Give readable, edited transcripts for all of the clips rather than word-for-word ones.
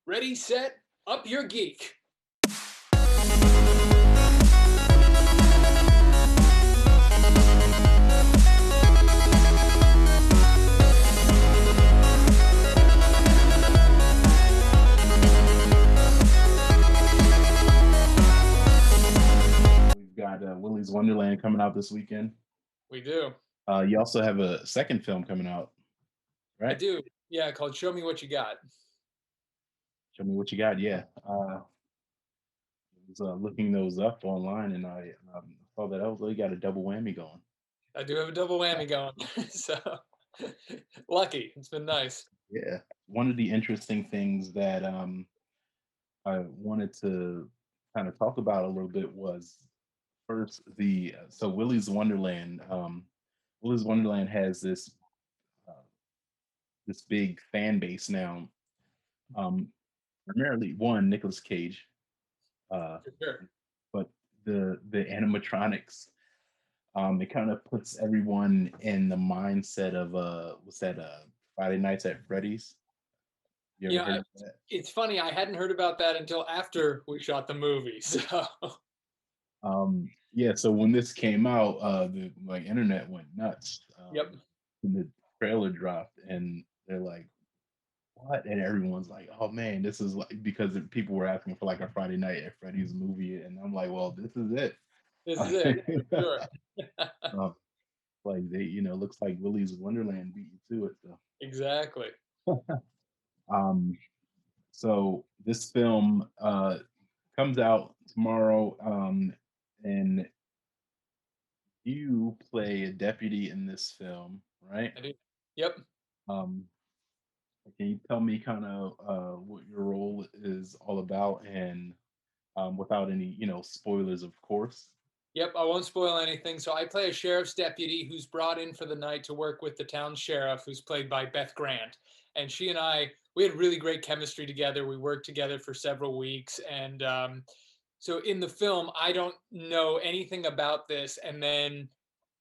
Ready, set, up your geek. We've got Willy's Wonderland coming out this weekend. We do. You also have a second film coming out, I right? do. Yeah, called Show Me What You Got. Show me what you got. Yeah. I was looking those up online, and I saw that you got a double whammy going. I do have a double whammy going. So lucky. It's been nice. Yeah. One of the interesting things that I wanted to kind of talk about a little bit was first the so Willy's Wonderland. Willy's Wonderland has uh, this big fan base now. Primarily one Nicolas Cage, uh, For sure. but the animatronics. It kind of puts everyone in the mindset of what's that? Friday Nights at Freddy's. You ever Yeah, heard of that? it's funny. I hadn't heard about that until after we shot the movie. So Yeah. So when this came out, the like internet went nuts. yep. When the trailer dropped, and they're like, "What?" And everyone's like, "Oh man, this is like," because people were asking for like a Friday Night at Freddy's movie, and I'm like, "Well, this is it." This is it. For sure. Um, like they, looks like Willy's Wonderland beat you to it. Exactly. Um, so this film comes out tomorrow, and you play a deputy in this film, right? I do. Yep. Um, can you tell me kind of what your role is all about, and without any, spoilers, of course? Yep, I won't spoil anything. So I play a sheriff's deputy who's brought in for the night to work with the town sheriff, who's played by Beth Grant. And she and I, we had really great chemistry together. We worked together for several weeks. And so in the film, I don't know anything about this. And then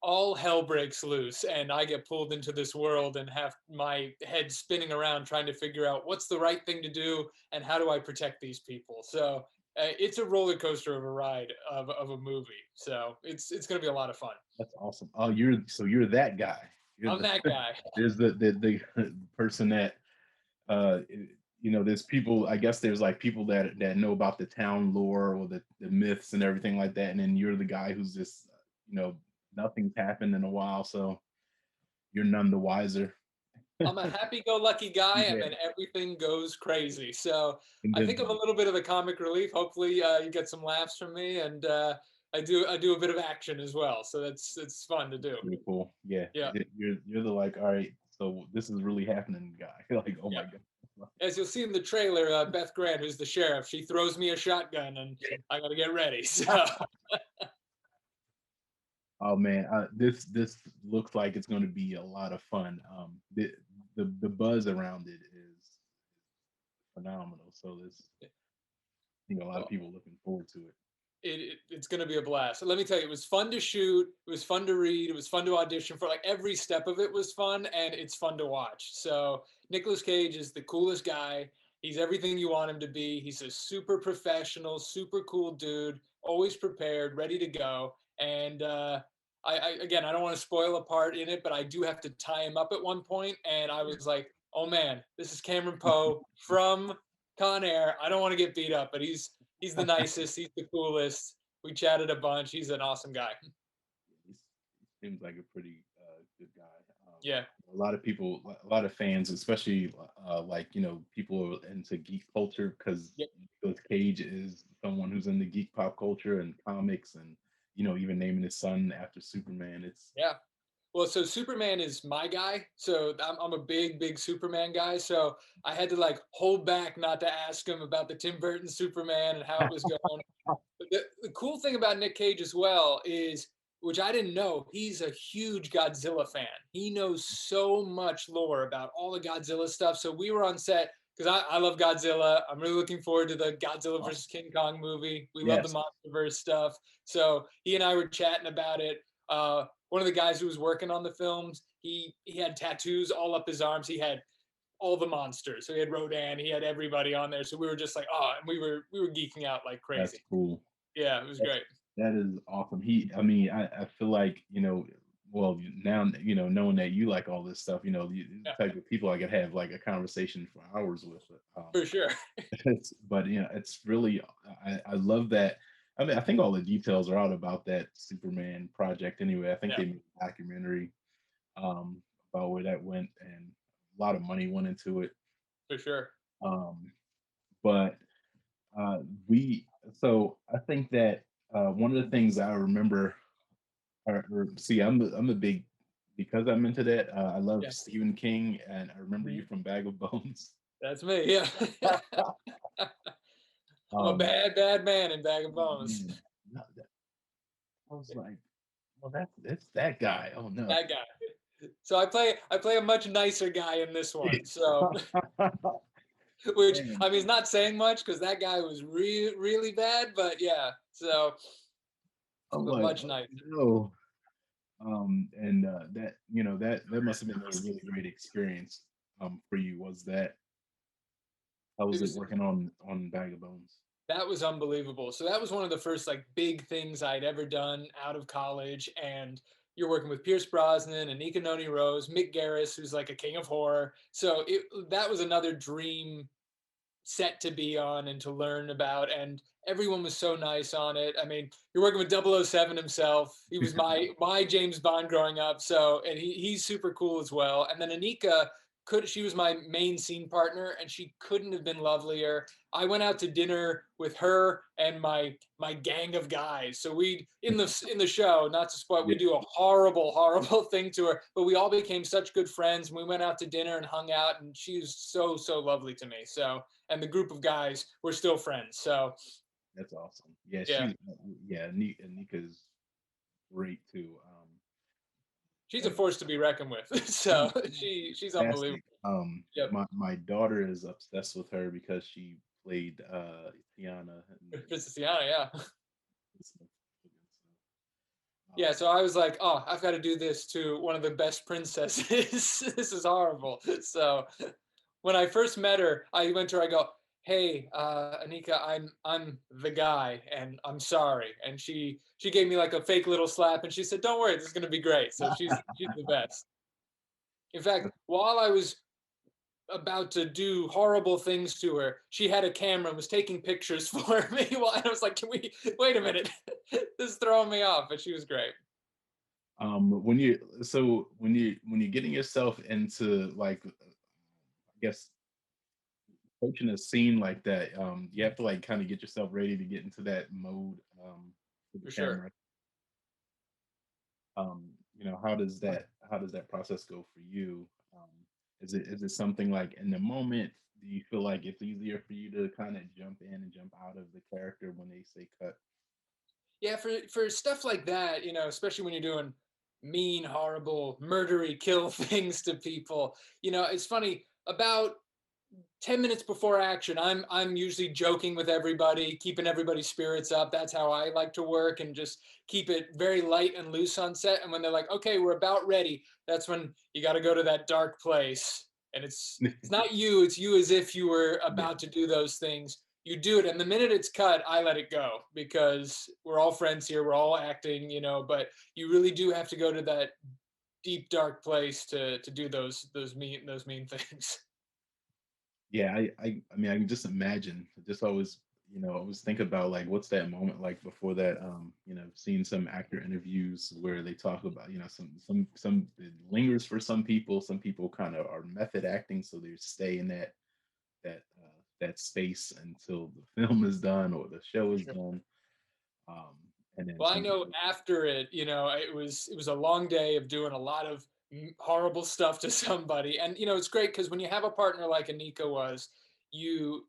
all hell breaks loose, and I get pulled into this world and have my head spinning around trying to figure out what's the right thing to do and how do I protect these people. So it's a roller coaster of a ride of a movie. So it's going to be a lot of fun. That's awesome. Oh, you're that guy. You're I'm the that guy. there's the person that uh there's people, I guess there's like people that know about the town lore or the myths and everything like that, and then you're the guy who's just nothing's happened in a while, so you're none the wiser. I'm a happy-go-lucky guy, and Yeah. then everything goes crazy. So And I then, think I'm a little bit of the comic relief. Hopefully, you get some laughs from me, and I do a bit of action as well. So it's fun to do. pretty cool. Yeah. Yeah, You're the like, all right, so this is really happening guy. Like, oh yeah. my god. As you'll see in the trailer, Beth Grant, who's the sheriff, she throws me a shotgun, and I got to get ready. So Oh man, this looks like it's going to be a lot of fun. The buzz around it is phenomenal. So there's, a lot of well, people looking forward to it. it's going to be a blast. So let me tell you, it was fun to shoot. It was fun to read. It was fun to audition for. Like every step of it was fun, and it's fun to watch. So Nicolas Cage is the coolest guy. He's everything you want him to be. He's a super professional, super cool dude, always prepared, ready to go. And again, I don't want to spoil a part in it, but I do have to tie him up at one point, and I was like, "Oh man, this is Cameron Poe from Con Air. I don't want to get beat up, but he's the nicest. He's the coolest. We chatted a bunch. He's an awesome guy." He seems like a pretty good guy. Yeah. A lot of people, a lot of fans, especially like people who are into geek culture, because Yep. Nicolas Cage is someone who's into geek pop culture and comics, and even naming his son after Superman. It's Yeah. Well, so Superman is my guy. So I'm a big Superman guy. So I had to like hold back not to ask him about the Tim Burton Superman and how it was going. But the cool thing about Nic Cage as well is, which I didn't know, he's a huge Godzilla fan. He knows so much lore about all the Godzilla stuff. So we were on set because I love Godzilla. I'm really looking forward to the Godzilla Oh, versus King Kong movie. We love the yes. MonsterVerse stuff. So he and I were chatting about it. One of the guys who was working on the films, he had tattoos all up his arms. He had all the monsters. So he had Rodan, he had everybody on there. So we were just like, oh, and we were geeking out like That's crazy. cool. Yeah, it was That's great. that is awesome. I mean, I feel like, well, now, knowing that you like all this stuff, the Yeah, type of people I could have like a conversation for hours with. for sure. But it's really, I love that. I mean, I think all the details are out about that Superman project anyway. I think Yeah, they made a documentary um, about where that went, and a lot of money went into it. for sure. Um, but uh, we, so I think that one of the things I remember, or see, I'm a big, because I'm into that. I love Yeah. Stephen King, and I remember you Mhm. from Bag of Bones. That's me. Yeah. I'm a um, bad man in Bag of oh Bones. man, no, I was like, well, that's that guy. Oh no. That guy. So I play a much nicer guy in this one. So which Man, I mean is not saying much because that guy was really bad, but yeah. So I'm but like, much oh nicer. no. And that, that must have been a really great experience for you. Was that, how It was it was working on Bag of Bones? That was unbelievable. So that was one of the first like big things I'd ever done out of college. And you're working with Pierce Brosnan and Nika Noni Rose, Mick Garris, who's like a king of horror. So that was another dream set to be on and to learn about. And everyone was so nice on it. I mean, you're working with 007 himself. He was my James Bond growing up. So and he's super cool as well. And then Anika she was my main scene partner and she couldn't have been lovelier. I went out to dinner with her and my gang of guys. So we in the show, not to spoil, we Yeah, do a horrible thing to her, but we all became such good friends. And we went out to dinner and hung out, and she was so lovely to me. So and the group of guys were still friends. So that's awesome. Yeah, yeah, Nika's great too. she's a Uh, force to be reckoned with. So she's unbelievable. Fantastic. Yep, My daughter is obsessed with her because she played Tiana and Princess Diana. Yeah, so, yeah. So I was like, oh, I've got to do this to one of the best princesses. This is horrible. So when I first met her, I went to her. I go, "Hey, Anika, I'm the guy, and I'm sorry." And she gave me like a fake little slap, and she said, "Don't worry, this is gonna be great." So she's the best. In fact, while I was about to do horrible things to her, she had a camera and was taking pictures for me. While I was like, "Can we wait a minute?" This is throwing me off, but she was great. when you're getting yourself into like, I guess, coaching a scene like that, you have to like kind of get yourself ready to get into that mode with the For sure. camera. How does that process go for you? Is it something like in the moment? Do you feel like it's easier for you to kind of jump in and jump out of the character when they say cut? Yeah, for stuff like that, especially when you're doing mean, horrible, murdery, kill things to people. It's funny. About 10 minutes before action, I'm usually joking with everybody, keeping everybody's spirits up. That's how I like to work and just keep it very light and loose on set. And when they're like, "Okay, we're about ready," that's when you got to go to that dark place. And it's not you, it's you as if you were Yeah, about to do those things. You do it, and the minute it's cut, I let it go because we're all friends here, we're all acting, but you really do have to go to that deep dark place to do those mean things. yeah. I mean, I can just imagine. Just always, always think about like what's that moment like before that. Seeing some actor interviews where they talk about, some it lingers for some people. Some people kind of are method acting, so they stay in that space until the film is done or the show is done. Um, and then Well, I some know people, after it, it was a long day of doing a lot of horrible stuff to somebody, and it's great because when you have a partner like Anika was, you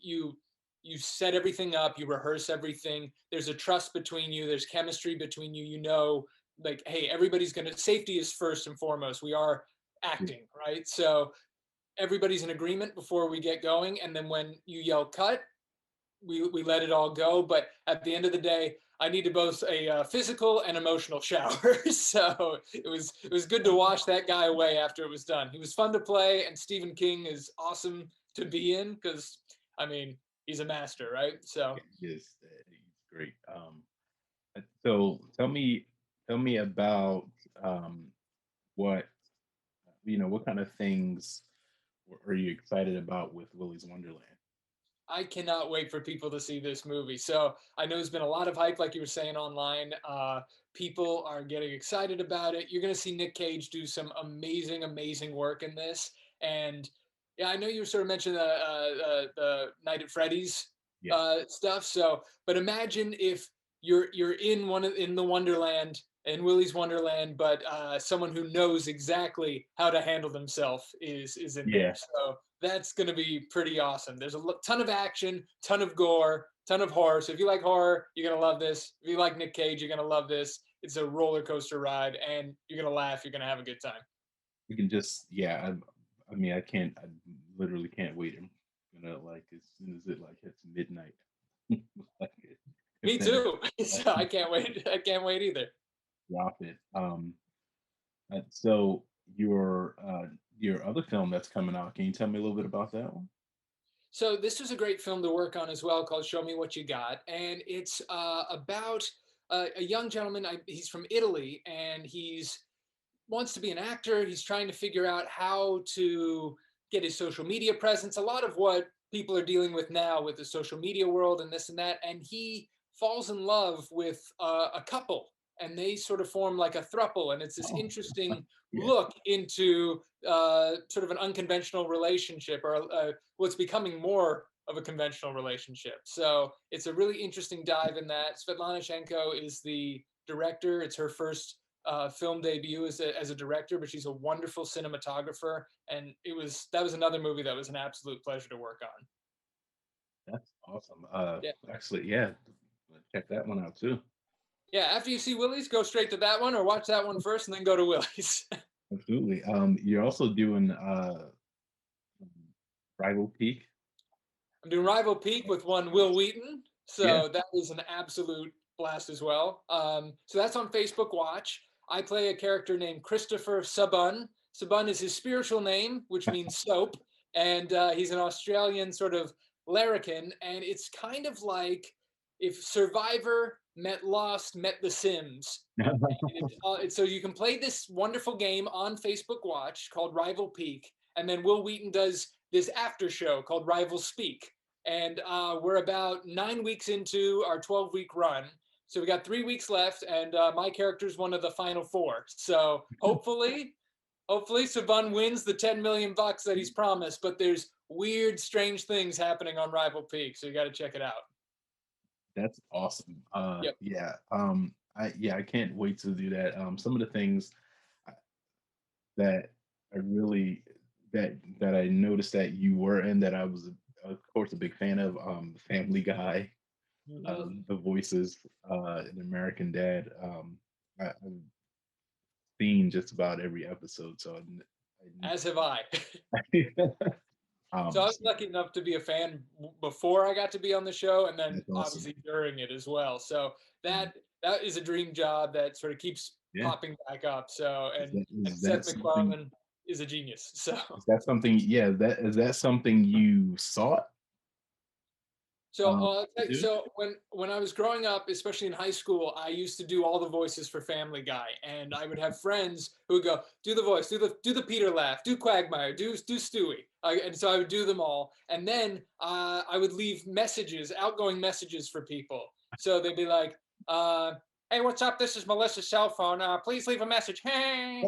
set everything up, you rehearse everything. There's a trust between you. There's chemistry between you. Like, hey, everybody's gonna safety is first and foremost. We are yeah, acting, right? So everybody's in agreement before we get going, and then when you yell cut, we let it all go. But at the end of the day, I needed both a physical and emotional shower. So it was good to wash that guy away after it was done. He was fun to play, and Stephen King is awesome to be in because I mean he's a master, right? So Yes, he's great. So tell me about what what kind of things are you excited about with Willy's Wonderland? I cannot wait for people to see this movie. So I know there's been a lot of hype, like you were saying online. People are getting excited about it. You're going to see Nic Cage do some amazing, amazing work in this. And yeah, I know you sort of mentioned the Night at Freddy's Yeah, stuff. So, but imagine if you're in the Wonderland, in Willy's Wonderland, but someone who knows exactly how to handle themselves is in there. yeah, So that's going to be pretty awesome. There's a ton of action, ton of gore, ton of horror. So if you like horror, you're going to love this. If you like Nic Cage, you're going to love this. It's a roller coaster ride, and you're going to laugh. You're going to have a good time. we can just yeah. I mean, I literally can't wait. I'm gonna like as soon as it like hits midnight, like Me if that too. So I can't wait. I can't wait either. drop it. So your other film that's coming out, can you tell me a little bit about that one? So this was a great film to work on as well, called "Show Me What You Got," and it's about a young gentleman. He's from Italy, and he's wants to be an actor. He's trying to figure out how to get his social media presence. A lot of what people are dealing with now with the social media world and this and that. And he falls in love with a couple, and they sort of form like a throuple. And it's this Oh, interesting yeah, look into sort of an unconventional relationship, or what's becoming more of a conventional relationship. So it's a really interesting dive in that. Svetlana Shenko is the director. It's her first film debut as a director, but she's a wonderful cinematographer, and that was another movie that was an absolute pleasure to work on. that's awesome. Yeah, Actually, yeah, check that one out too. yeah. After you see Willy's, go straight to that one, or watch that one first, and then go to Willy's. Absolutely. You're also doing Rival Peak. I'm doing Rival Peak with one Will Wheaton, Yeah. so that was an absolute blast as well. So that's on Facebook Watch. I play a character named Christopher Sabun. Sabun is his spiritual name, which means soap, and he's an Australian sort of larrikin, and it's kind of like if Survivor met Lost met The Sims. So you can play this wonderful game on Facebook Watch called Rival Peak, and then Will Wheaton does this after show called Rival Speak, and we're about 9 weeks into our 12-week run. So we got 3 weeks left, and my character is one of the final four. So hopefully Saban wins the 10 million bucks that he's promised. But there's weird, strange things happening on Rival Peak, so you got to check it out. That's awesome. Yep. Yeah. I can't wait to do that. Some of the things I- that I really that I noticed that you were in that I was of course a big fan of. Family Guy, Mhm. the voices, in American Dad. I've seen just about every episode, so As have I. So I um, was lucky enough to be a fan before I got to be on the show, and then that's awesome. obviously during it as well. So Um, that is a dream job that sort of keeps yeah, popping back up. So and is Seth that something? MacFarlane is a genius. So Is that something? Yeah, that something you sought to do? so when I was growing up, especially in high school, I used to do all the voices for Family Guy, and I would have friends who would go, "Do the voice, do the Peter laugh, do Quagmire, do Stewie," and so I would do them all, and then I would leave messages, outgoing messages for people. So they'd be like, "Hey, what's up? This is Melissa's cell phone. Please leave a message." Hey.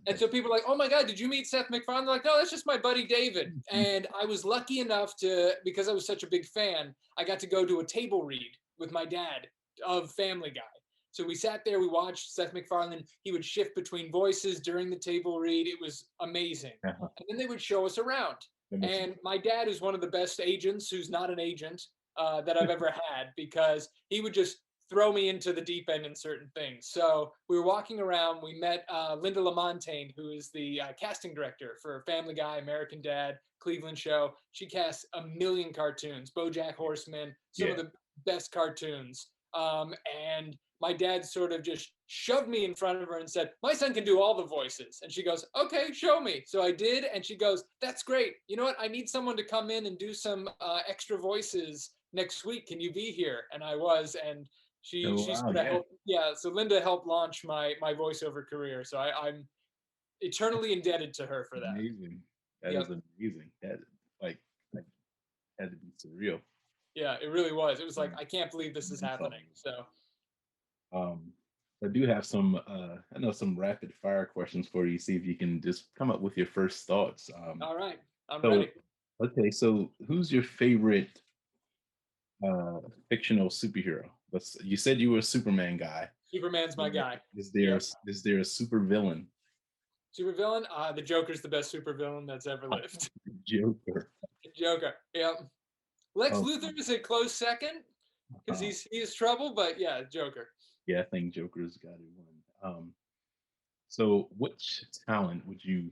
And so people are like, "Oh my God, did you meet Seth MacFarlane?" They're like, "No, that's just my buddy David." And I was lucky enough to, because I was such a big fan, I got to go to a table read with my dad of Family Guy. So we sat there, we watched Seth MacFarlane. He would shift between voices during the table read. It was amazing. And then they would show us around. That makes And my dad is one of the best agents who's not an agent that I've ever had, because he would just throw me into the deep end in certain things. So we were walking around. We met Linda LaMontagne, who is the casting director for Family Guy, American Dad, Cleveland Show. She casts a million cartoons, BoJack Horseman, some of Yeah. the best cartoons. And my dad sort of just shoved me in front of her and said, "My son can do all the voices." And she goes, "Okay, show me." So I did. And she goes, "That's great. You know what? I need someone to come in and do some extra voices next week. Can you be here?" And I was. And Oh, she wow. sort of Yeah. helped. Yeah. So Linda helped launch my voiceover career. So I'm eternally indebted to her for that. Amazing. That is Yep. amazing. Like, like had to be surreal. Yeah, it really was. It was like, Um, I can't believe this is it's all- happening. So, Um, I do have some, I know some rapid fire questions for you. See if you can just come up with your first thoughts. all right, I'm So, ready. okay, so who's your favorite uh, fictional superhero? You said you were a Superman guy. Superman's my guy. Is Yep. there a super villain? Supervillain? The Joker's the best supervillain that's ever lived. Joker. Joker. Yep. Lex Oh, Luthor is a close second because uh, he's trouble, but yeah, Joker. yeah, I think Joker's got it one. So which talent would you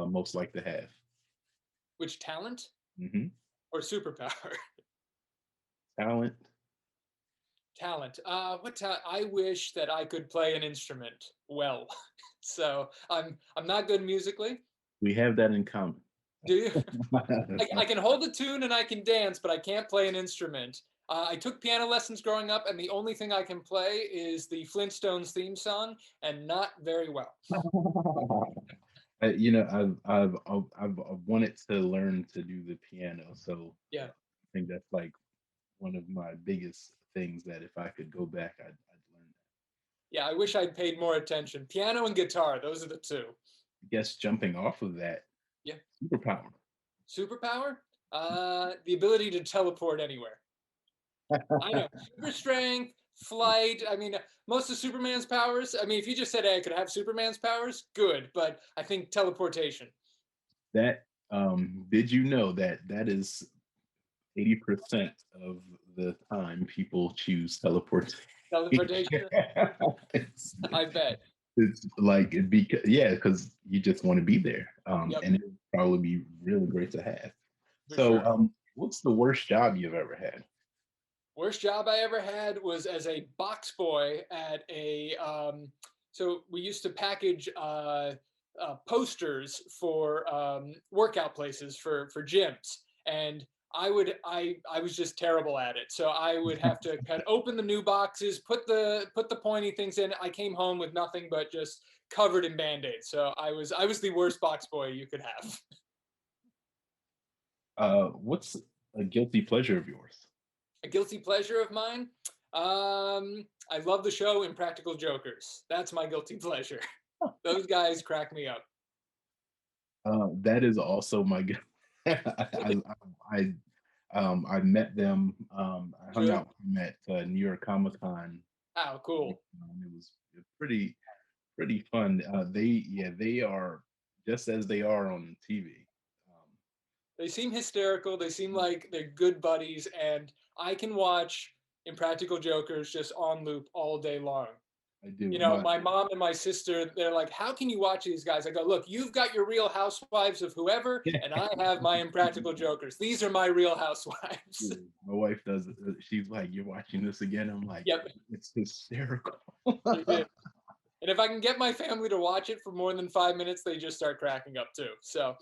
most like to have? Which talent Hmm. or superpower? Talent. Talent. What talent? I wish that I could play an instrument well. So I'm not good musically. We have that in common. Do you? I can hold a tune and I can dance, but I can't play an instrument. I took piano lessons growing up, and the only thing I can play is the Flintstones theme song, and not very well. You know, I've wanted to learn to do the piano, so Yeah. I think that's like one of my biggest things that if I could go back, I'd learn that. Yeah, I wish I'd paid more attention. Piano and guitar, those are the two. I guess jumping off of that, Yeah. superpower. Superpower? The ability to teleport anywhere. I know. Super strength, flight. I mean, most of Superman's powers. I mean, if you just said, "Hey, I could have Superman's powers," good. But I think teleportation. That did you know that that is 80% of the time people choose teleportation? Teleportation. it's, I bet. it's like it be yeah, because you just want to be there. Yep, And it would probably be really great to have. for So sure. what's the worst job you've ever had? Worst job I ever had was as a box boy at a. So we used to package posters for workout places for gyms, and I was just terrible at it. So I would have to kind of open the new boxes, put the pointy things in. I came home with nothing but just covered in band-aids. So I was the worst box boy you could have. What's a guilty pleasure of yours? A guilty pleasure of mine. I love the show Impractical Jokers. That's my guilty pleasure. Those guys crack me up. That is also my I met them. I hung Good. out with them at New York Comic Con. Oh, cool. It was pretty fun. They are just as they are on TV. Um, They seem hysterical. They seem like they're good buddies, and I can watch Impractical Jokers just on loop all day long. I do. You know, my mom and my sister, they're like, "How can you watch these guys?" I go, "Look, you've got your Real Housewives of whoever, and I have my Impractical Jokers. These are my Real Housewives." My wife does it. She's like, "You're watching this again?" I'm like, Yep, "It's hysterical." it is. And if I can get my family to watch it for more than 5 minutes, they just start cracking up too. So,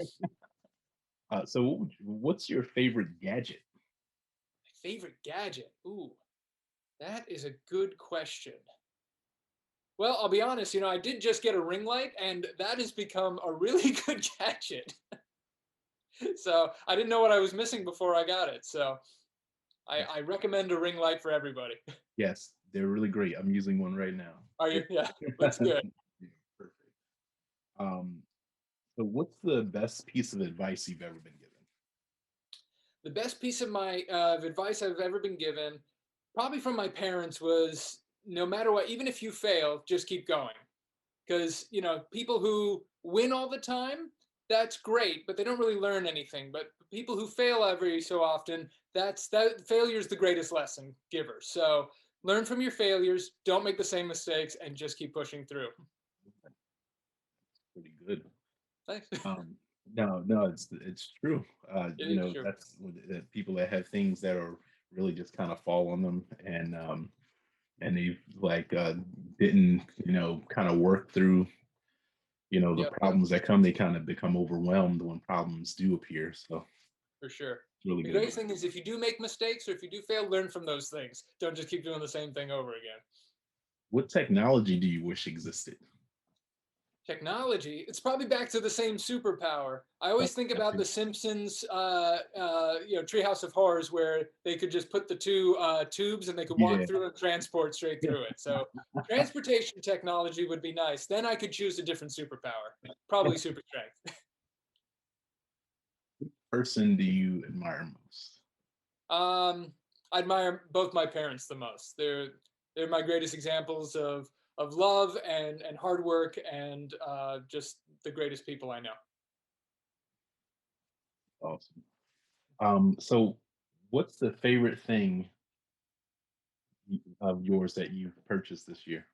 So, what's your favorite gadget? my favorite gadget. Ooh, that is a good question. Well, I'll be honest, I did just get a ring light, and that has become a really good gadget. So I didn't know what I was missing before I got it. So I recommend a ring light for everybody. Yes, they're really great. I'm using one right now. Are you? Yeah, looks good. Yeah, perfect. Um, so what's the best piece of advice you've ever been given? The best piece of my advice I've ever been given, probably from my parents, was no matter what, even if you fail, just keep going. Because people who win all the time, that's great, but they don't really learn anything. But people who fail every so often, that failure is the greatest lesson giver. So Learn from your failures, don't make the same mistakes, and just keep pushing through. Pretty good. Thanks. Um, no, no, it's true. It You is know, true. that's that people that have things that are really just kind of fall on them, and they've like didn't kind of work through the Yep, yep, problems that come. They kind of become overwhelmed when problems do appear. So for sure. it's really The good. greatest thing is if you do make mistakes or if you do fail, learn from those things. Don't just keep doing the same thing over again. What technology do you wish existed? Technology, it's probably back to the same superpower. I always think about the Simpsons, Treehouse of Horrors, where they could just put the two tubes and they could walk Yeah. through and transport straight through it. So transportation technology would be nice. Then I could choose a different superpower, probably super strength. Person do you admire most? I admire both my parents the most. They're my greatest examples of love and hard work and just the greatest people I know. Awesome. So what's the favorite thing of yours that you've purchased this year?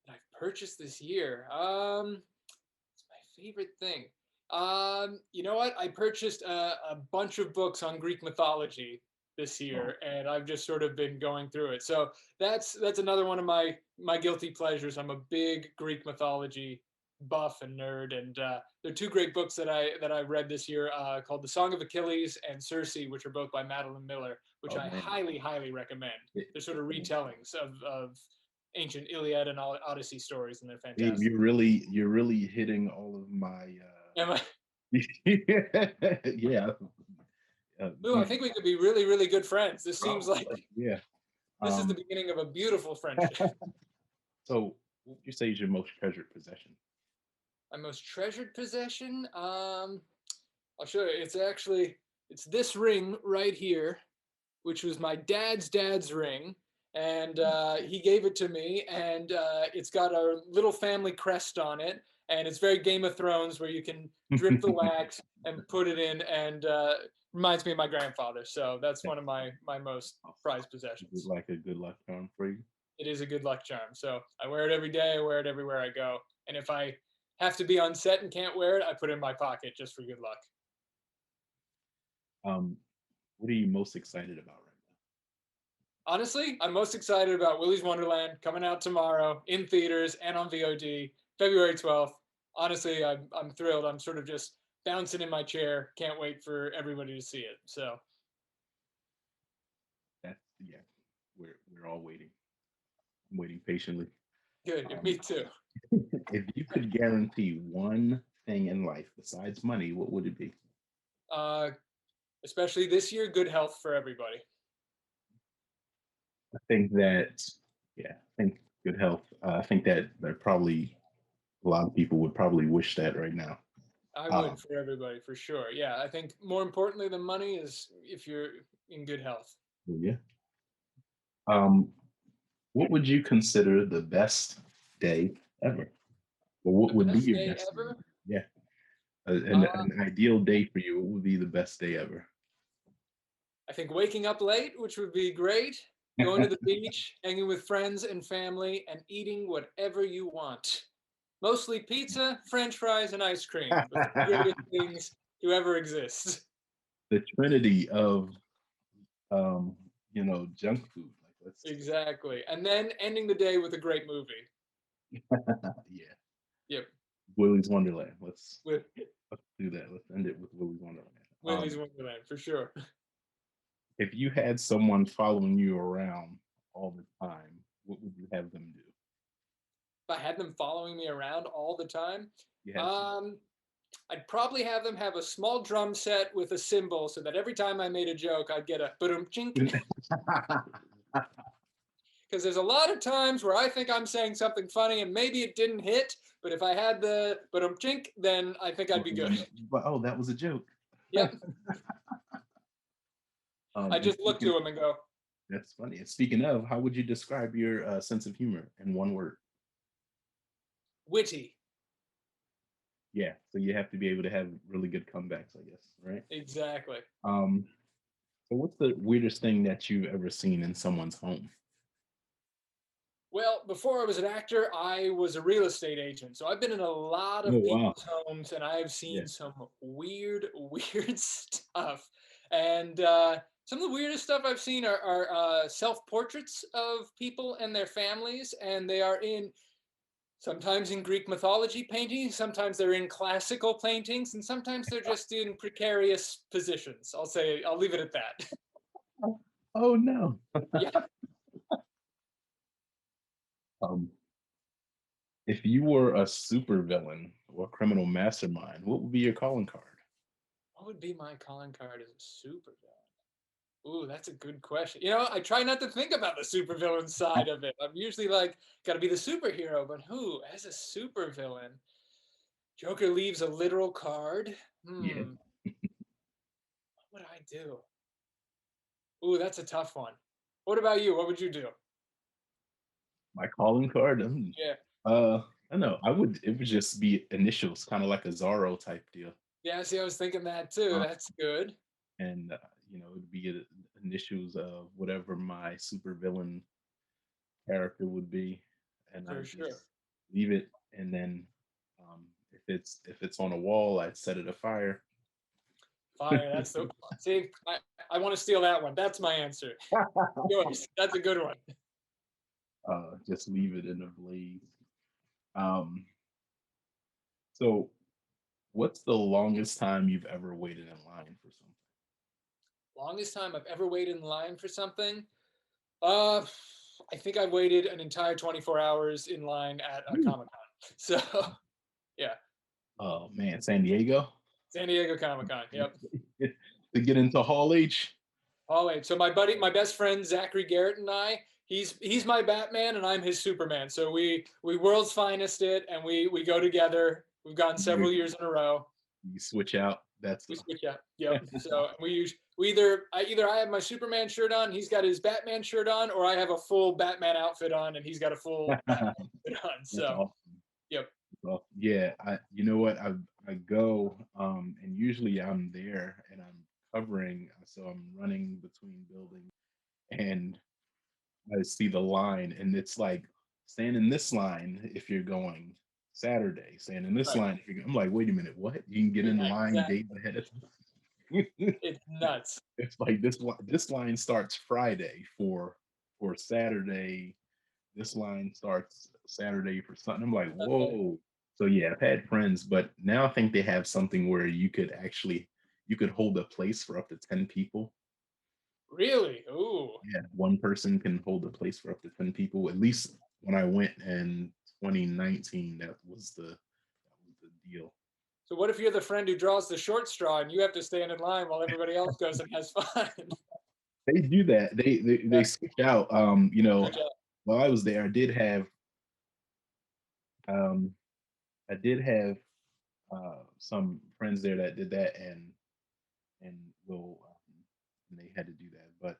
I've purchased this year. It's my favorite thing. You know what? I purchased a bunch of books on Greek mythology this Oh, year, and I've just sort of been going through it. So that's another one of my guilty pleasures. I'm a big Greek mythology buff and nerd, and there are two great books that I read this year called The Song of Achilles and Circe, which are both by Madeline Miller, which oh I man. highly recommend. They're sort of retellings of ancient Iliad and Odyssey stories, and they're Dave, fantastic. you're really hitting all of my Am I? yeah. Ooh, I think we could be really good friends. This seems like Probably, yeah. this is the Um, beginning of a beautiful friendship. so what would you say is your most treasured possession? My most treasured possession. I'll show you. It's this ring right here, which was my dad's ring, and he gave it to me, and it's got a little family crest on it, and it's very Game of Thrones, where you can drip the wax and put it in, and reminds me of my grandfather. So that's one of my most prized Is it possessions. like a good luck charm for you? It is a good luck charm. So I wear it every day. I wear it everywhere I go. And if I have to be on set and can't wear it, I put it in my pocket just for good luck. Um, what are you most excited about right Honestly, I'm most excited about Willy's Wonderland coming out tomorrow in theaters and on VOD, February 12th. Honestly, I'm thrilled. I'm sort of just bouncing in my chair. Can't wait for everybody to see it. So now? That's yeah. We're all waiting. I'm waiting patiently. good. Um, Me too. if you could guarantee one thing in life besides money, what would it be? Uh, Especially this year, good health for everybody. I think that, yeah, I think good health. I think that there probably a lot of people would probably wish that right now. I would Um, for everybody for sure. Yeah, I think more importantly than money is if you're in good health. yeah. Um, what would you consider the best day ever? Or what The would be best your day best day? ever. Yeah, Uh, an ideal day for you. What would be the best day ever? I think waking up late, which would be great. Going to the beach, hanging with friends and family, and eating whatever you want. Mostly pizza, French fries, and ice cream. The three greatest things to ever exist. The trinity of junk food. Like let's Exactly. And then ending the day with a great movie. yeah, Yep. Willy's Wonderland. With Let's do that. Let's end it with Willy's Wonderland. Willy's Wonderland for sure. If If you had someone following you around all the time, what would you have them do? I had them following me around all the time, You had to. um, I'd probably have them have a small drum set with a cymbal so that every time I made a joke, I'd get a boom chink. Because there's a lot of times where I think I'm saying something funny and maybe it didn't hit, but if I had the boom chink, then I think I'd be good. But oh, that was a joke. Yep. I And just look to them and go, that's funny. And speaking of, how would you describe your sense of humor in one word? witty. Yeah, so you have to be able to have really good comebacks, I guess, right? Exactly. Um, so what's the weirdest thing that you've ever seen in someone's home? Well, before I was an actor, I was a real estate agent. So I've been in a lot Oh of wow. people's homes and I have Yeah. seen some weird, weird stuff. And some of the weirdest stuff I've seen are self portraits of people and their families. And they are in sometimes in Greek mythology paintings, sometimes they're in classical paintings, and sometimes they're just in precarious positions. I'll leave it at that. Oh no. Yeah. Um, if you were a supervillain or criminal mastermind, what would be your calling card? What would be my calling card as a supervillain? Ooh, that's a good question. You know, I try not to think about the supervillain side of it. I'm usually like, got to be the superhero, but who as a supervillain? Joker leaves a literal card. Yeah. What would I do? Ooh, that's a tough one. What about you? What would you do? My calling card? Yeah. I don't know. I would it would just be initials, kind of like a Zorro type deal. Yeah, see, I was thinking that too. Uh, That's good. and it would be initials of whatever my supervillain character would be, and I For would sure. just leave it. And then if it's on a wall, I'd set it afire. Fire. That's the see. I want to steal that one. That's my answer. Yours. That's a good one. Just leave it in a blaze. Um, so what's the longest time you've ever waited in line for something? Longest time I've ever waited in line for something. Uh, I think I've waited an entire 24 hours in line at a Really? Comic Con. So yeah, Oh man, San Diego. San Diego Comic Con. Yep. To get into Hall H. Oh wait, so my buddy, my best friend Zachary Garrett and I, he's my Batman and I'm his Superman. So we world's finest it, and we go together. We've gone You, several years in a row. you switch out. That's We switch out. Yep. So we either I have my Superman shirt on, he's got his Batman shirt on, or I have a full Batman outfit on and he's got a full Batman outfit on. that's So awesome. yep. Well, yeah, you know what? I go and usually I'm there and I'm covering, so I'm running between buildings and I see the line and it's like stand in this line if you're going Saturday, stand in this Right. line if you're I'm like, wait a minute, what? You can get Yeah, in line exactly. days ahead of time. It's nuts. It's like this line starts Friday for Saturday. This line starts Saturday for something. I'm like, Okay. whoa. So yeah, I've had friends, but now I think they have something where you could hold a place for up to 10 people. Really? Ooh. Yeah, one person can hold a place for up to 10 people. At least when I went in 2019, that was the deal. So what if you're the friend who draws the short straw and you have to stand in line while everybody else goes and has fun? They do that. They Yeah, switch out. switch out. While I was there, um I did have some friends there that did that, and will and they had to do that. But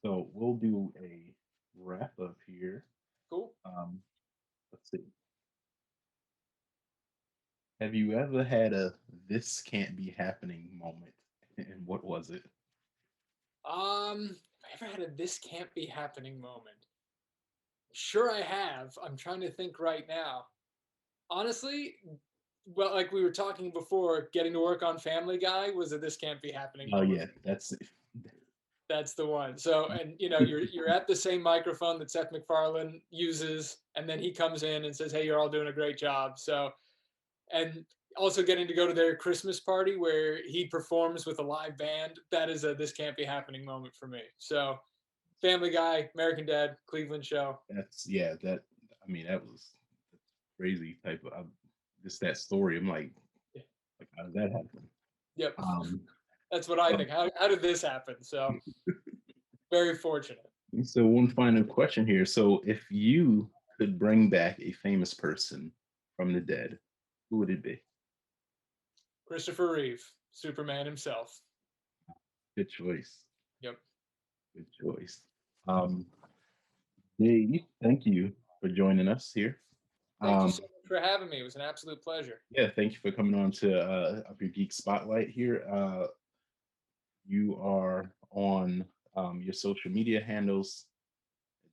so we'll do a wrap up here. Cool. Um, let's see. Have you ever had a "this can't be happening" moment, and what was it? Have I ever had a this can't be happening moment? Sure I have. I'm trying to think right now. Honestly, well, like we were talking before, getting to work on Family Guy was a this can't be happening Oh moment. yeah, that's it. That's the one. So, and you know, you're at the same microphone that Seth MacFarlane uses, and then he comes in and says, "Hey, you're all doing a great job." So, and also getting to go to their Christmas party where he performs with a live band. That is a this can't be happening moment for me. So, Family Guy, American Dad, Cleveland Show. That's yeah. That I mean, that was crazy type of just that story. I'm Yeah. like how did that happen? Yep. Um, That's what I so think. How did this happen? So, very fortunate. So one final question here. So if you could bring back a famous person from the dead, who would it be? Christopher Reeve, Superman himself. Good choice. Yep. Good choice. Um, Dave, thank you for joining us here. Thank you so Um, much for having me. It was an absolute pleasure. yeah, thank you for coming on to Up Your Geek Spotlight here. You are on your social media handles,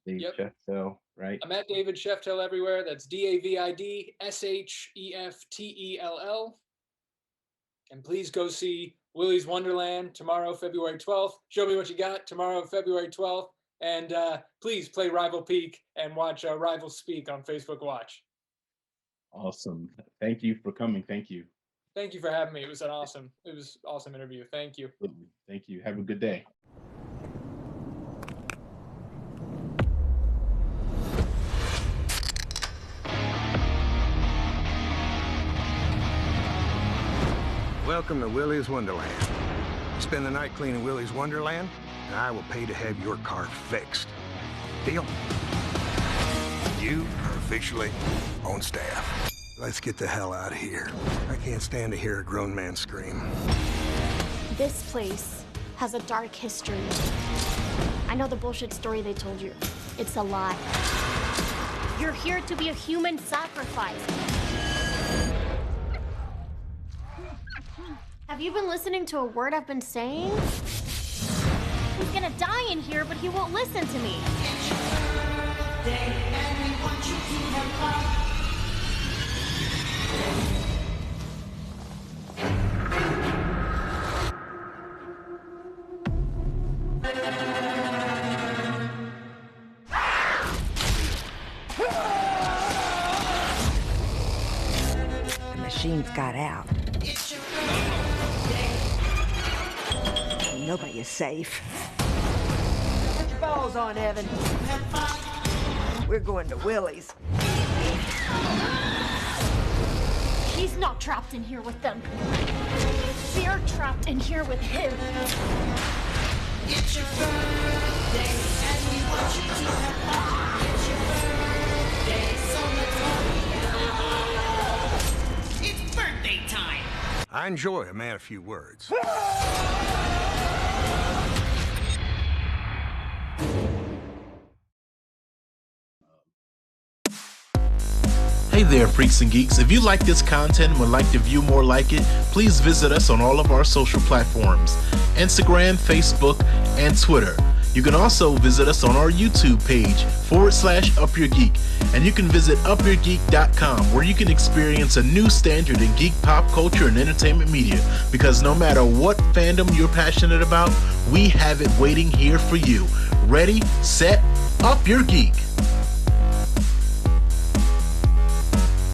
Dave Yep. Sheftell. right? I'm at David Sheftell everywhere. That's DavidSheftell. And please go see Willy's Wonderland tomorrow, February 12th. Show me what you got tomorrow, February 12th. And please play Rival Peak and watch Rival Speak on Facebook Watch. Awesome. Thank you for coming. Thank you. Thank you for having me. It was awesome interview. Thank you. Absolutely. Thank you. Have a good day. Welcome to Willy's Wonderland. Spend the night cleaning Willy's Wonderland, and I will pay to have your car fixed. Deal? You are officially on staff. Let's get the hell out of here. I can't stand to hear a grown man scream. This place has a dark history. I know the bullshit story they told you. It's a lie. You're here to be a human sacrifice. Have you been listening to a word I've been saying? He's gonna die in here, but he won't listen to me. The machines got out. Nobody is safe. Put your balls on, Evan. We're going to Willy's. He's not trapped in here with them. They're trapped in here with him. It's your birthday, and we want you to have fun. It's your birthday, so let's party. It's birthday time. I enjoy a man of few words. Hey there, freaks and geeks. If you like this content and would like to view more like it, please visit us on all of our social platforms, Instagram, Facebook, and Twitter. You can also visit us on our YouTube page, /UpYourGeek, and you can visit upyourgeek.com, where you can experience a new standard in geek pop culture and entertainment media, because no matter what fandom you're passionate about, we have it waiting here for you. Ready, set, up your geek.